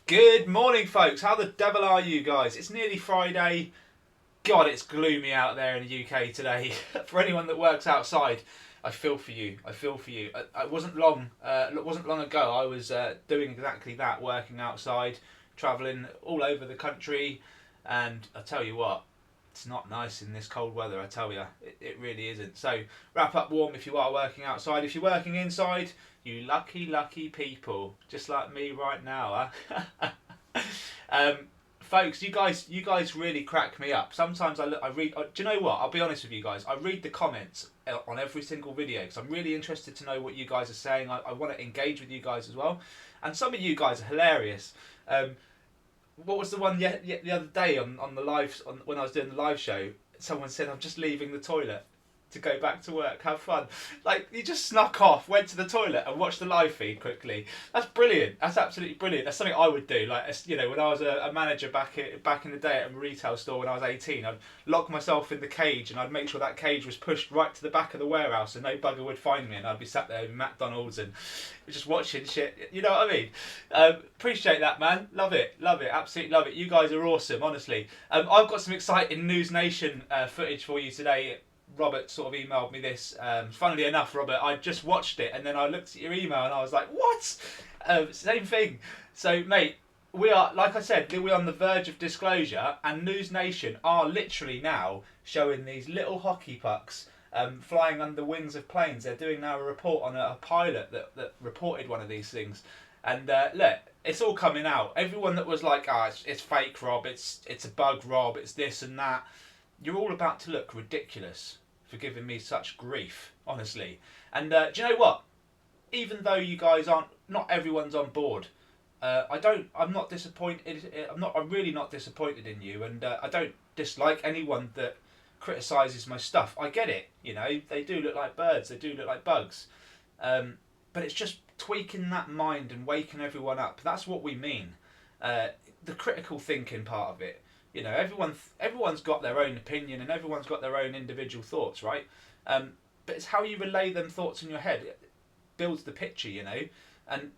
Good morning, folks. How the devil are you guys? It's nearly Friday. God, it's gloomy out there in the UK today. For anyone that works outside, I feel for you. I feel for you. It wasn't long. It wasn't long ago. I was doing exactly that, working outside, travelling all over the country, and I tell you what, it's not nice in this cold weather. I tell you, it really isn't. So wrap up warm if you are working outside. If you're working inside, you lucky, lucky people, just like me right now, huh? um, Folks, you guys really crack me up. Sometimes I read. Do you know what? I'll be honest with you guys. I read the comments on every single video because I'm really interested to know what you guys are saying. I want to engage with you guys as well, and some of you guys are hilarious. What was the one the other day on the live when I was doing the live show? Someone said, "I'm just leaving the toilet to go back to work. Have fun." Like, you just snuck off, went to the toilet, and watched the live feed quickly. That's brilliant. That's absolutely brilliant. That's something I would do. Like, you know, when I was a manager back in the day at a retail store when I was 18, I'd lock myself in the cage and I'd make sure that cage was pushed right to the back of the warehouse and no bugger would find me, and I'd be sat there in McDonald's and just watching shit. You know what I mean? Appreciate that, man. Love it. Love it. Absolutely love it. You guys are awesome, honestly. I've got some exciting News Nation footage for you today. Robert sort of emailed me this. Funnily enough, Robert, I just watched it and then I looked at your email and I was like, what? Same thing. So, mate, we are, like I said, we're on the verge of disclosure, and News Nation are literally now showing these little hockey pucks flying under wings of planes. They're doing now a report on a pilot that reported one of these things. And look, it's all coming out. Everyone that was like, it's fake, Rob, it's a bug, Rob, it's this and that. You're all about to look ridiculous for giving me such grief, honestly. And do you know what? Even though you guys not everyone's on board. I'm not disappointed. I'm really not disappointed in you, and I don't dislike anyone that criticises my stuff. I get it. You know, they do look like birds. They do look like bugs. But it's just tweaking that mind and waking everyone up. That's what we mean. The critical thinking part of it. You know, everyone's got their own opinion and everyone's got their own individual thoughts, right? But it's how you relay them thoughts in your head. It builds the picture, you know. And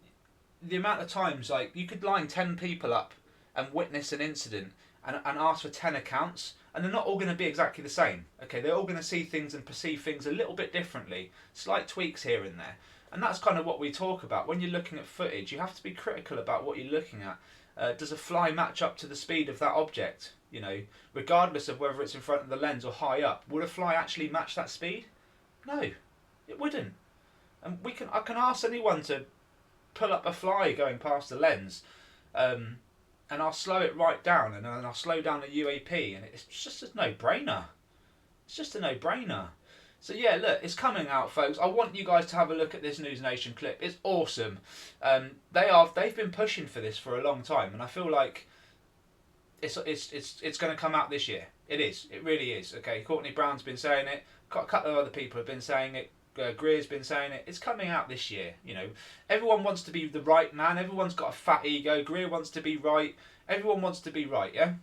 the amount of times, like, you could line 10 people up and witness an incident and ask for 10 accounts, and they're not all going to be exactly the same. Okay, they're all going to see things and perceive things a little bit differently, slight tweaks here and there. And that's kind of what we talk about. When you're looking at footage, you have to be critical about what you're looking at. Does a fly match up to the speed of that object? You know, regardless of whether it's in front of the lens or high up, would a fly actually match that speed? No, it wouldn't. And I can ask anyone to pull up a fly going past the lens, and I'll slow it right down, and then I'll slow down the UAP, and it's just a no-brainer. It's just a no-brainer. So yeah, look, it's coming out, folks. I want you guys to have a look at this News Nation clip. It's awesome. They've been pushing for this for a long time, and I feel like it's going to come out this year. It is. It really is. Okay, Courtney Brown's been saying it. A couple of other people have been saying it. Greer's been saying it. It's coming out this year. You know, everyone wants to be the right man. Everyone's got a fat ego. Greer wants to be right. Everyone wants to be right. Yeah.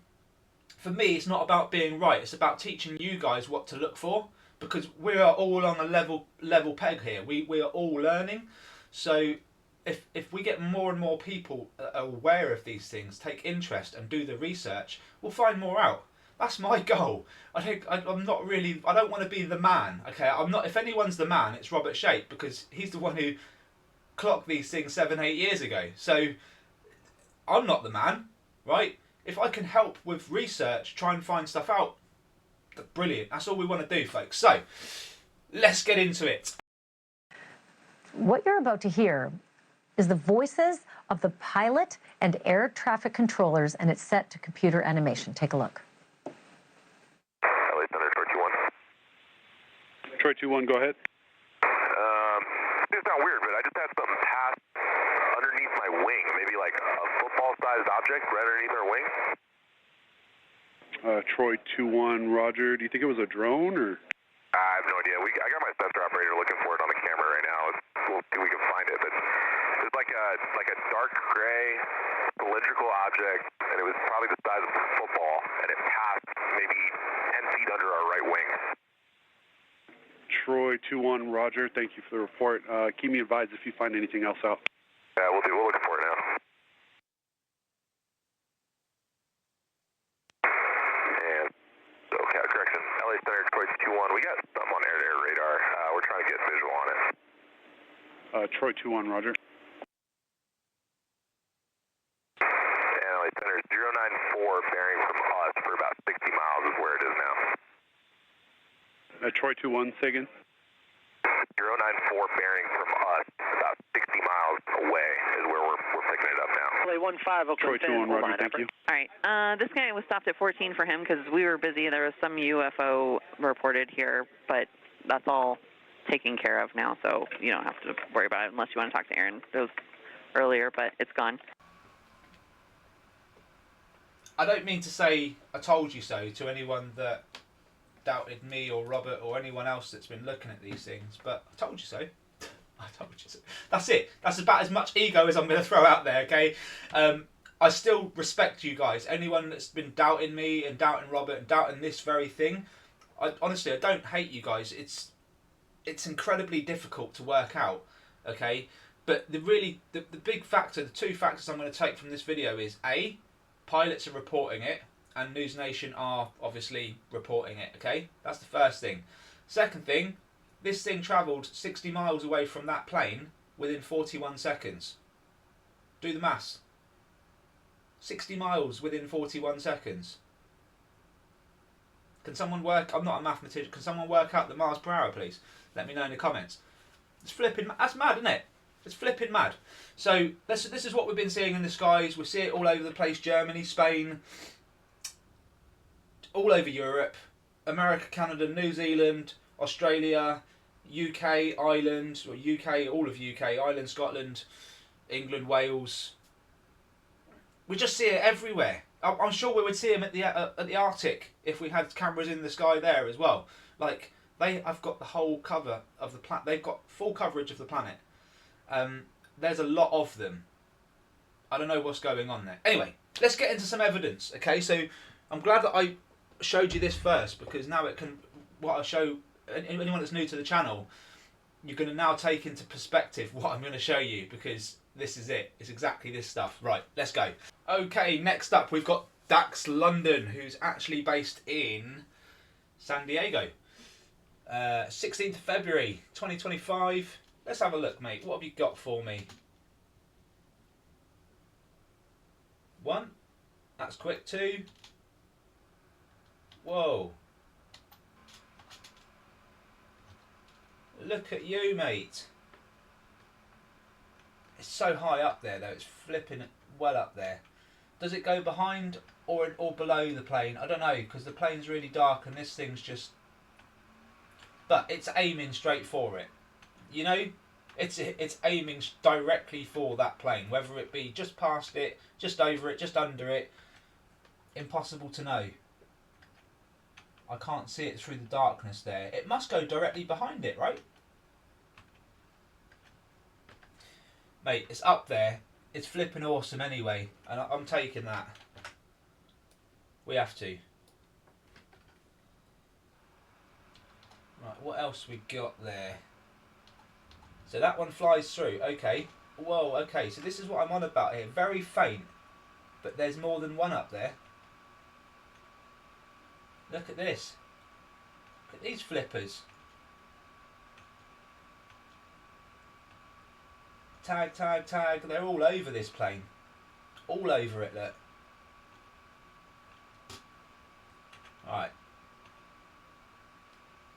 For me, it's not about being right. It's about teaching you guys what to look for, because we are all on a level peg here. We are all learning. So if we get more and more people aware of these things, take interest and do the research, we'll find more out. That's my goal. I'm not really. I don't want to be the man. Okay, I'm not. If anyone's the man, it's Robert Shape, because he's the one who clocked these things 7-8 years ago. So I'm not the man, right? If I can help with research, try and find stuff out, brilliant. That's all we want to do, folks. So let's get into it. What you're about to hear is the voices of the pilot and air traffic controllers, and it's set to computer animation. Take a look. LA Thunder, Troy 2-1. Troy 2-1, go ahead. It's not weird, but I just had something pass underneath my wing, maybe like a football-sized object right underneath our wing. Troy 2-1, Roger. Do you think it was a drone or? I have no idea. I got my sensor operator looking for it on the camera right now. We'll see if we can find it. But it's like a dark gray cylindrical object, and it was probably the size of a football, and it passed maybe 10 feet under our right wing. Troy 2-1, Roger. Thank you for the report. Keep me advised if you find anything else out. Yeah, we'll do. We're looking for it now. Troy 2-1, roger. And center 094 bearing from us for about 60 miles is where it is now. Troy 2-1, say again. 094 bearing from us about 60 miles away is where we're picking it up now. Play 1-5, Oakland. Troy 2-1, roger, thank you. All right. This guy was stopped at 14 for him because we were busy. There was some UFO reported here, but that's all taken care of now, so you don't have to worry about it unless you want to talk to Aaron. It was earlier, but it's gone. I don't mean to say I told you so to anyone that doubted me or Robert or anyone else that's been looking at these things, but I told you so. I told you so. That's it. That's about as much ego as I'm going to throw out there, okay? I still respect you guys. Anyone that's been doubting me and doubting Robert and doubting this very thing, honestly, I don't hate you guys. It's incredibly difficult to work out, okay? But the big factor, the two factors I'm going to take from this video is A, pilots are reporting it, and News Nation are obviously reporting it, okay? That's the first thing. Second thing, this thing travelled 60 miles away from that plane within 41 seconds. Do the maths. 60 miles within 41 seconds. Can someone work, I'm not a mathematician, can someone work out the miles per hour, please? Let me know in the comments. It's flipping, that's mad, isn't it? It's flipping mad. So this is what we've been seeing in the skies. We see it all over the place, Germany, Spain, all over Europe, America, Canada, New Zealand, Australia, UK, Ireland, or UK, all of UK, Ireland, Scotland, England, Wales. We just see it everywhere. I'm sure we would see them at the Arctic if we had cameras in the sky there as well. Like, they have got the whole cover of the planet. They've got full coverage of the planet. There's a lot of them. I don't know what's going on there. Anyway, let's get into some evidence. Okay, so I'm glad that I showed you this first, because now it can, what I show anyone that's new to the channel, you're going to now take into perspective what I'm going to show you, because this is it. It's exactly this stuff. Right, let's go. Okay, next up we've got Dax London, who's actually based in San Diego. 16th of February 2025. Let's have a look, mate. What have you got for me? One. That's quick. Two. Whoa. Look at you, mate. It's so high up there, though. It's flipping well up there. Does it go behind or below the plane? I don't know, because the plane's really dark and this thing's just... But it's aiming straight for it. You know? It's aiming directly for that plane. Whether it be just past it, just over it, just under it. Impossible to know. I can't see it through the darkness there. It must go directly behind it, right? Mate, it's up there. It's flipping awesome anyway. And I'm taking that. We have to. Right, what else we got there? So that one flies through. Okay. Whoa, okay. So this is what I'm on about here. Very faint. But there's more than one up there. Look at this. Look at these flippers. Tag, tag, tag. They're all over this plane. All over it, look. Right.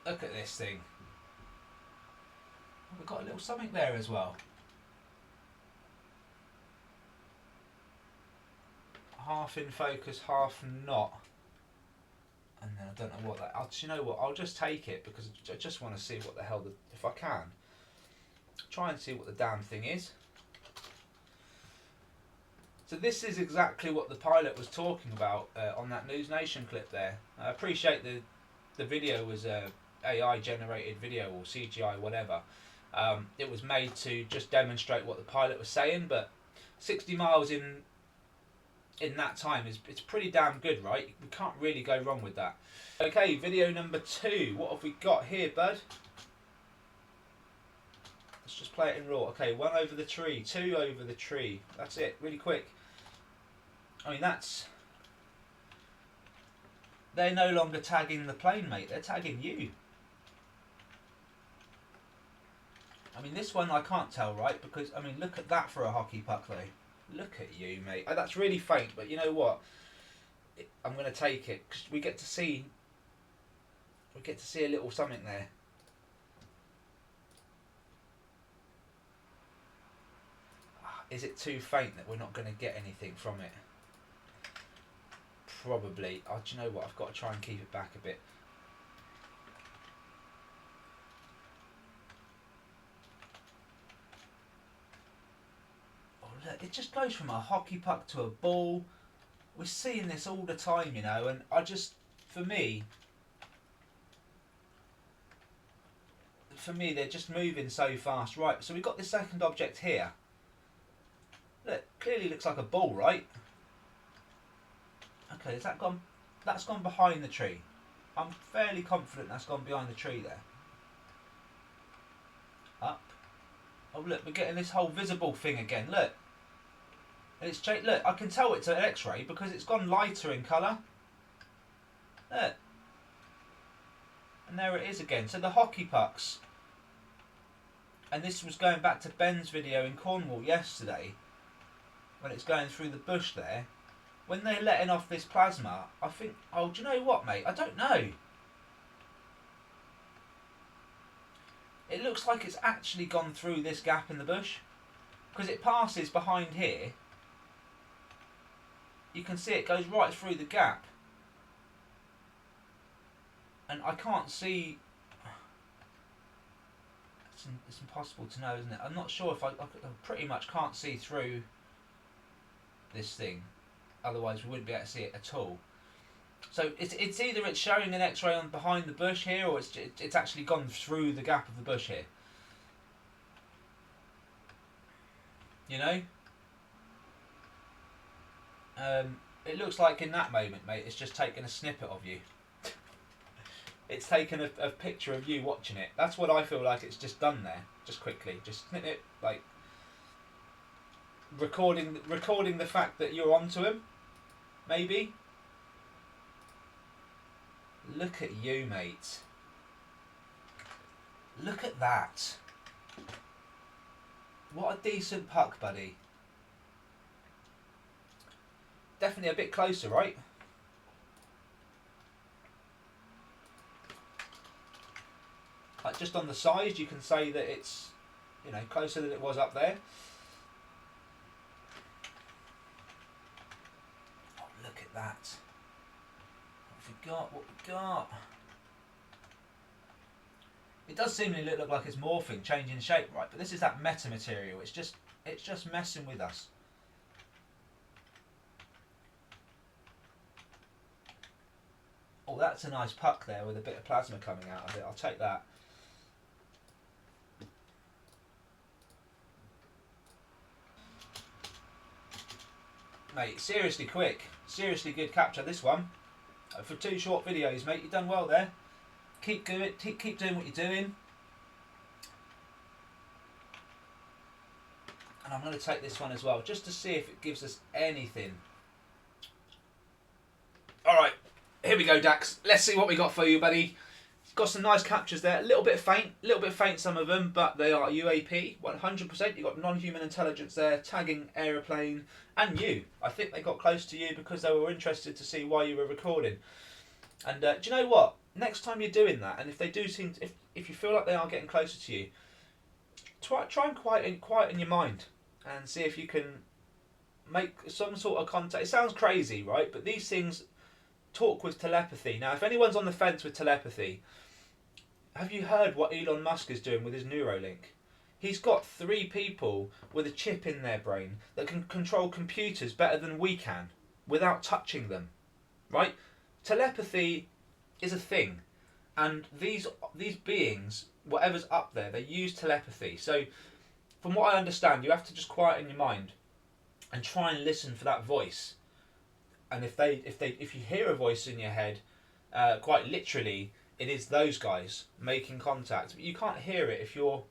Look at this thing. We've got a little something there as well. Half in focus, half not. And then I don't know what that... you know what? I'll just take it because I just want to see what the hell... if I can. Try and see what the damn thing is. So this is exactly what the pilot was talking about on that News Nation clip there. I appreciate the video was a AI generated video or CGI, whatever. It was made to just demonstrate what the pilot was saying, but 60 miles in that time it's pretty damn good, right? We can't really go wrong with that. Okay, video number 2. What have we got here, bud? Let's just play it in raw. Okay, 1 over the tree, 2 over the tree. That's it, really quick. I mean, they're no longer tagging the plane, mate. They're tagging you. I mean, this one I can't tell, right? Because, I mean, look at that for a hockey puck, though. Look at you, mate. That's really faint, but you know what? I'm going to take it, because we get to see a little something there. Is it too faint that we're not going to get anything from it? Probably. Oh, do you know what? I've got to try and keep it back a bit. Oh, look, it just goes from a hockey puck to a ball. We're seeing this all the time, you know, and for me, they're just moving so fast. Right, so we've got this second object here. Look, clearly looks like a ball, right? Okay, has that gone? That's gone behind the tree. I'm fairly confident that's gone behind the tree there. Up. Oh look, we're getting this whole visible thing again. Look. And it's changed. Look, I can tell it's an X-ray because it's gone lighter in colour. Look. And there it is again. So the hockey pucks. And this was going back to Ben's video in Cornwall yesterday, when it's going through the bush there. When they're letting off this plasma, I think, oh, do you know what, mate? I don't know. It looks like it's actually gone through this gap in the bush, because it passes behind here. You can see it goes right through the gap. And I can't see... It's impossible to know, isn't it? I'm not sure if I pretty much can't see through this thing. Otherwise we wouldn't be able to see it at all. So it's either it's showing an X-ray on behind the bush here, or it's actually gone through the gap of the bush here. You know? It looks like in that moment, mate, it's just taken a snippet of you. It's taken a picture of you watching it. That's what I feel like it's just done there. Just quickly, just snip it, like recording the fact that you're onto him. Maybe. Look at you, mate. Look at that. What a decent puck, buddy. Definitely a bit closer, right? Like just on the size, you can say that it's, you know, closer than it was up there. Oh, look at that. What have we got? What we got? It does seemingly look like it's morphing, changing shape, right? But this is that metamaterial. It's just messing with us. Oh, that's a nice puck there with a bit of plasma coming out of it. I'll take that. Mate, seriously quick. Seriously good capture, this one. For 2 short videos, mate, you've done well there. Keep doing what you're doing. And I'm going to take this one as well, just to see if it gives us anything. Alright, here we go, Dax. Let's see what we got for you, buddy. Got some nice captures there. A little bit faint, some of them, but they are UAP, 100%. You've got non-human intelligence there, tagging aeroplane, and you. I think they got close to you because they were interested to see why you were recording. And do you know what? Next time you're doing that, and if they do seem, if you feel like they are getting closer to you, try and quieten your mind and see if you can make some sort of contact. It sounds crazy, right? But these things talk with telepathy. Now, if anyone's on the fence with telepathy, have you heard what Elon Musk is doing with his Neuralink? He's got 3 people with a chip in their brain that can control computers better than we can without touching them, right? Telepathy is a thing, and these beings, whatever's up there, they use telepathy. So from what I understand, you have to just quieten your mind and try and listen for that voice. And if you hear a voice in your head, quite literally, it is those guys making contact. But you can't hear it if you're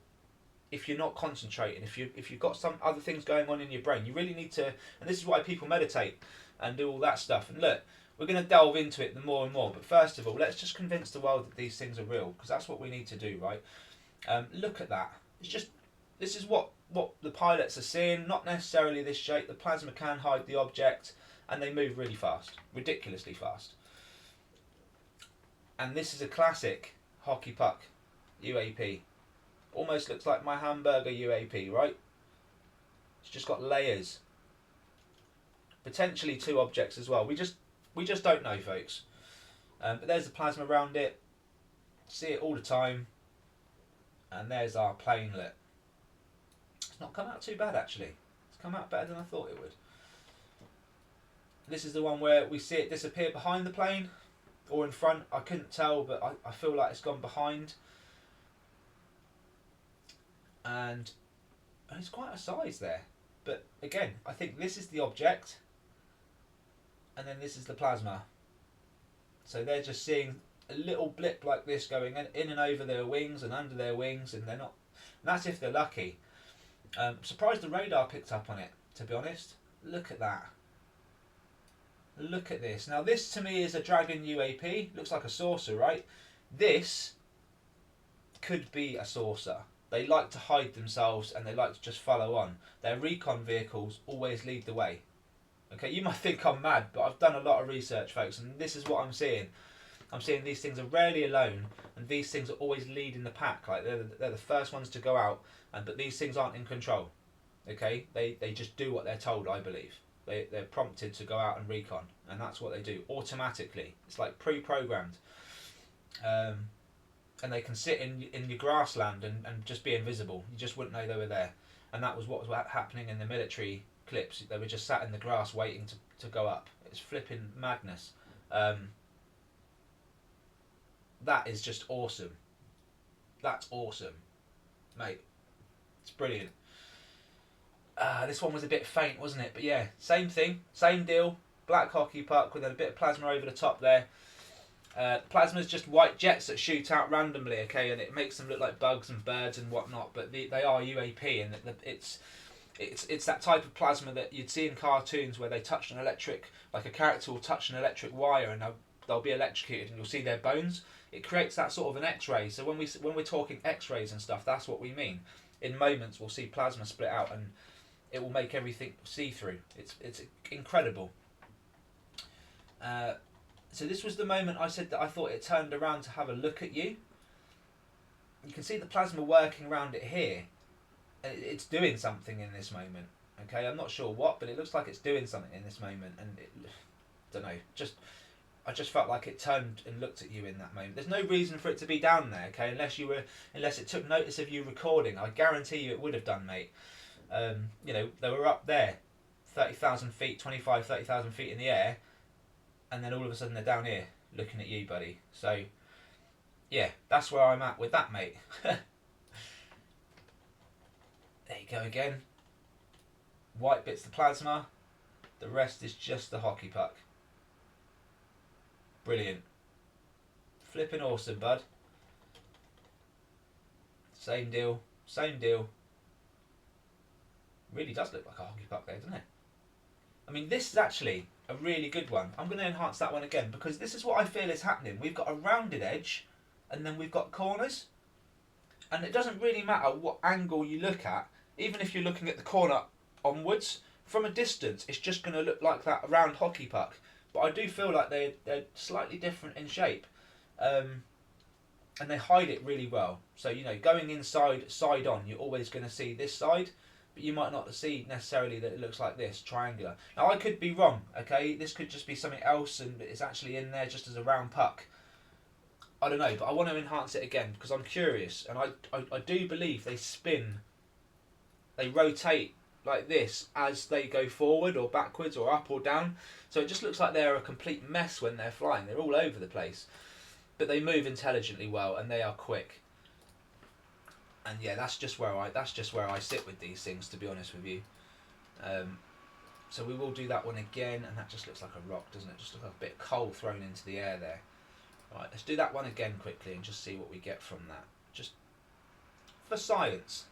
not concentrating. If you've got some other things going on in your brain, you really need to. And this is why people meditate and do all that stuff. And look, we're going to delve into it more and more. But first of all, let's just convince the world that these things are real, because that's what we need to do, right? Look at that. It's just This is what the pilots are seeing, not necessarily this shape. The plasma can hide the object, and they move really fast, ridiculously fast. And this is a classic hockey puck UAP. Almost looks like my hamburger UAP, right? It's just got layers. Potentially two objects as well. We just don't know, folks. But there's the plasma around it. See it all the time. And there's our plane lit. It's not come out too bad, actually. It's come out better than I thought it would. This is the one where we see it disappear behind the plane or in front. I couldn't tell, but I feel like it's gone behind. And it's quite a size there. But again, I think this is the object. And then this is the plasma. So they're just seeing a little blip like this going in and over their wings and under their wings, and they're not. And that's if they're lucky. Surprised the radar picked up on it, to be honest. Look at that. Look at this. Now this to me is a Dragon UAP. Looks like a saucer, right? This could be a saucer. They like to hide themselves and they like to just follow on. Their recon vehicles always lead the way. Okay, you might think I'm mad, but I've done a lot of research, folks, and this is what I'm seeing. I'm seeing these things are rarely alone, and these things are always leading the pack. Like they're the first ones to go out, but these things aren't in control. Okay, they just do what they're told. I believe they're prompted to go out and recon, and that's what they do automatically. It's like pre-programmed, and they can sit in your grassland and just be invisible. You just wouldn't know they were there, and that was what was happening in the military clips. They were just sat in the grass waiting to go up. It's flipping madness. That is just awesome. That's awesome, mate. It's brilliant. This one was a bit faint, wasn't it? But yeah, same thing, same deal. Black hockey puck with a bit of plasma over the top there. Plasma's just white jets that shoot out randomly, okay, and it makes them look like bugs and birds and whatnot. But they are UAP, and it's that type of plasma that you'd see in cartoons where they touch an electric, like a character will touch an electric wire and they'll be electrocuted and you'll see their bones. It creates that sort of an X-ray. So when we're talking X-rays and stuff, that's what we mean. In moments, we'll see plasma split out and it will make everything see-through. It's incredible. So this was the moment I said that I thought it turned around to have a look at you. You can see the plasma working around it here. It's doing something in this moment. Okay, I'm not sure what, but it looks like it's doing something in this moment, and don't know. I just felt like it turned and looked at you in that moment. There's no reason for it to be down there, okay? Unless it took notice of you recording. I guarantee you it would have done, mate. You know, they were up there, 30,000 feet, 25, 30,000 feet in the air, and then all of a sudden they're down here looking at you, buddy. So, yeah, that's where I'm at with that, mate. There you go again. White bit's the plasma. The rest is just the hockey puck. Brilliant. Flipping awesome, bud. Same deal. Same deal. Really does look like a hockey puck there, doesn't it? I mean, this is actually a really good one. I'm going to enhance that one again because this is what I feel is happening. We've got a rounded edge and then we've got corners. And it doesn't really matter what angle you look at. Even if you're looking at the corner onwards, from a distance, it's just going to look like that round hockey puck. But I do feel like they're slightly different in shape. And they hide it really well. So, you know, going inside, side on, you're always going to see this side. But you might not see necessarily that it looks like this, triangular. Now, I could be wrong, okay? This could just be something else and it's actually in there just as a round puck. I don't know, but I want to enhance it again because I'm curious. And I do believe they spin, they rotate like this as they go forward or backwards or up or down. So it just looks like they're a complete mess when they're flying. They're all over the place. But they move intelligently well and they are quick. And yeah, that's just where I sit with these things, to be honest with you. So we will do that one again, and that just looks like a rock, doesn't it? Just looks like a bit of coal thrown into the air there. Right, let's do that one again quickly and just see what we get from that. Just for science.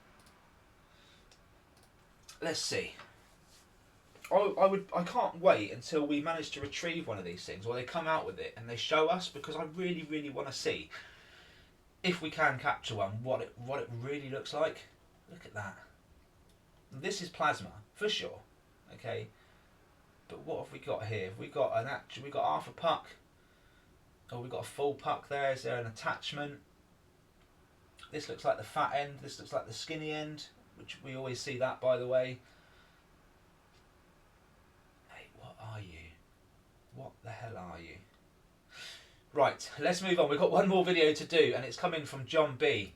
Let's see. I can't wait until we manage to retrieve one of these things, or they come out with it and they show us, because I really, really want to see if we can capture one, what it really looks like. Look at that. This is plasma for sure. Okay, but what have we got here? Have we got we got half a puck. Oh, we got a full puck there. Is there an attachment? This looks like the fat end. This looks like the skinny end, which we always see that, by the way. Hey, what are you? What the hell are you? Right, let's move on. We've got one more video to do, and it's coming from John B.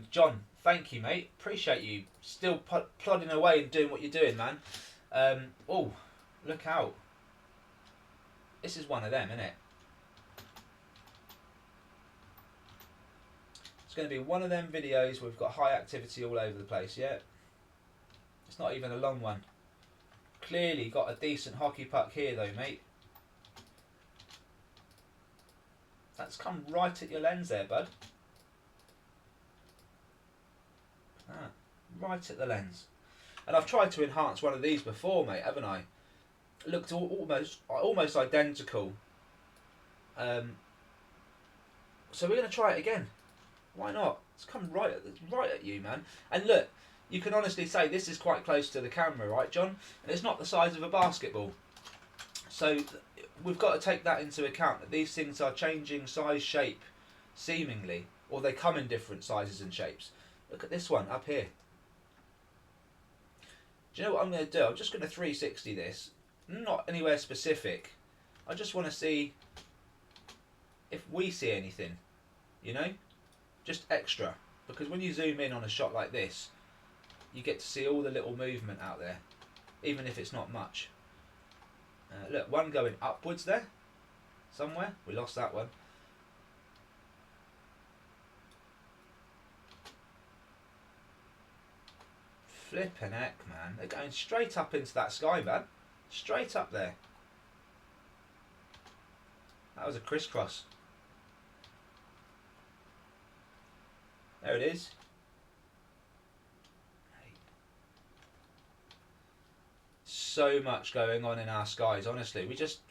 John, thank you, mate. Appreciate you still plodding away and doing what you're doing, man. Oh, look out. This is one of them, isn't it? It's going to be one of them videos where we've got high activity all over the place, yeah? It's not even a long one. Clearly got a decent hockey puck here though, mate. That's come right at your lens there, bud. Ah, right at the lens. And I've tried to enhance one of these before, mate, haven't I? It looked almost identical. So we're going to try it again. Why not? It's come right at you, man. And look, you can honestly say this is quite close to the camera, right, John? And it's not the size of a basketball. So we've got to take that into account, that these things are changing size, shape, seemingly, or they come in different sizes and shapes. Look at this one up here. Do you know what I'm going to do? I'm just going to 360 this. Not anywhere specific. I just want to see if we see anything, you know? Just extra. Because when you zoom in on a shot like this, you get to see all the little movement out there, even if it's not much. Look, one going upwards there, somewhere. We lost that one. Flippin' heck, man. They're going straight up into that sky, man. Straight up there. That was a crisscross. There it is. So much going on in our skies, honestly.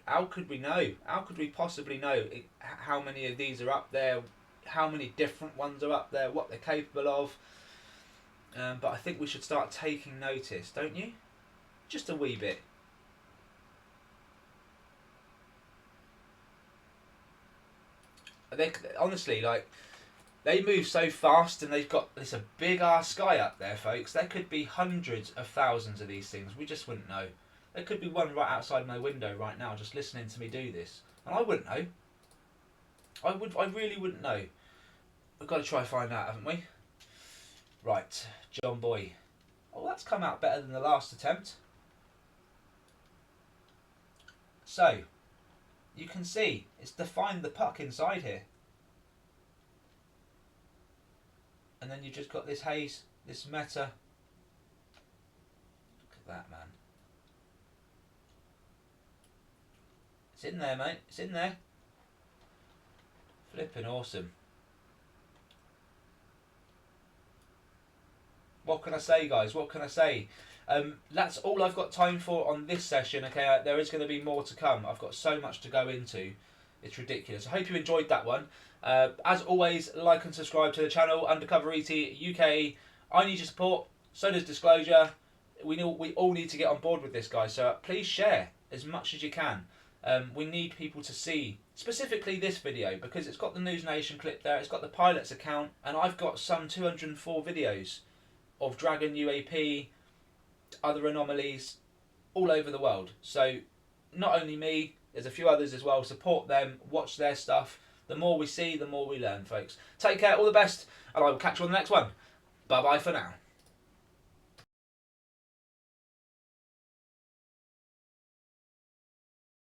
How could we know? How could we possibly know how many of these are up there, how many different ones are up there, what they're capable of? But I think we should start taking notice, don't you? Just a wee bit. Honestly, like, they move so fast, and they've got this a big ass sky up there, folks. There could be hundreds of thousands of these things. We just wouldn't know. There could be one right outside my window right now, just listening to me do this, and I wouldn't know. I really wouldn't know. We've got to try and find out, haven't we? Right, John Boy. Oh, that's come out better than the last attempt. So, you can see it's defined the puck inside here. And then you've just got this haze, this meta. Look at that, man. It's in there, mate. It's in there. Flipping awesome. What can I say, guys? What can I say? That's all I've got time for on this session. Okay, there is going to be more to come. I've got so much to go into. It's ridiculous. I hope you enjoyed that one. As always, like and subscribe to the channel, UndercoverETuk UK. I need your support. So does Disclosure. We all need to get on board with this, guys. So please share as much as you can. We need people to see specifically this video, because it's got the News Nation clip there. It's got the pilot's account, and I've got some 204 videos of Dragon UAP, other anomalies all over the world. So not only me, there's a few others as well. Support them, watch their stuff. The more we see, the more we learn, folks. Take care, all the best, and I will catch you on the next one. Bye bye for now.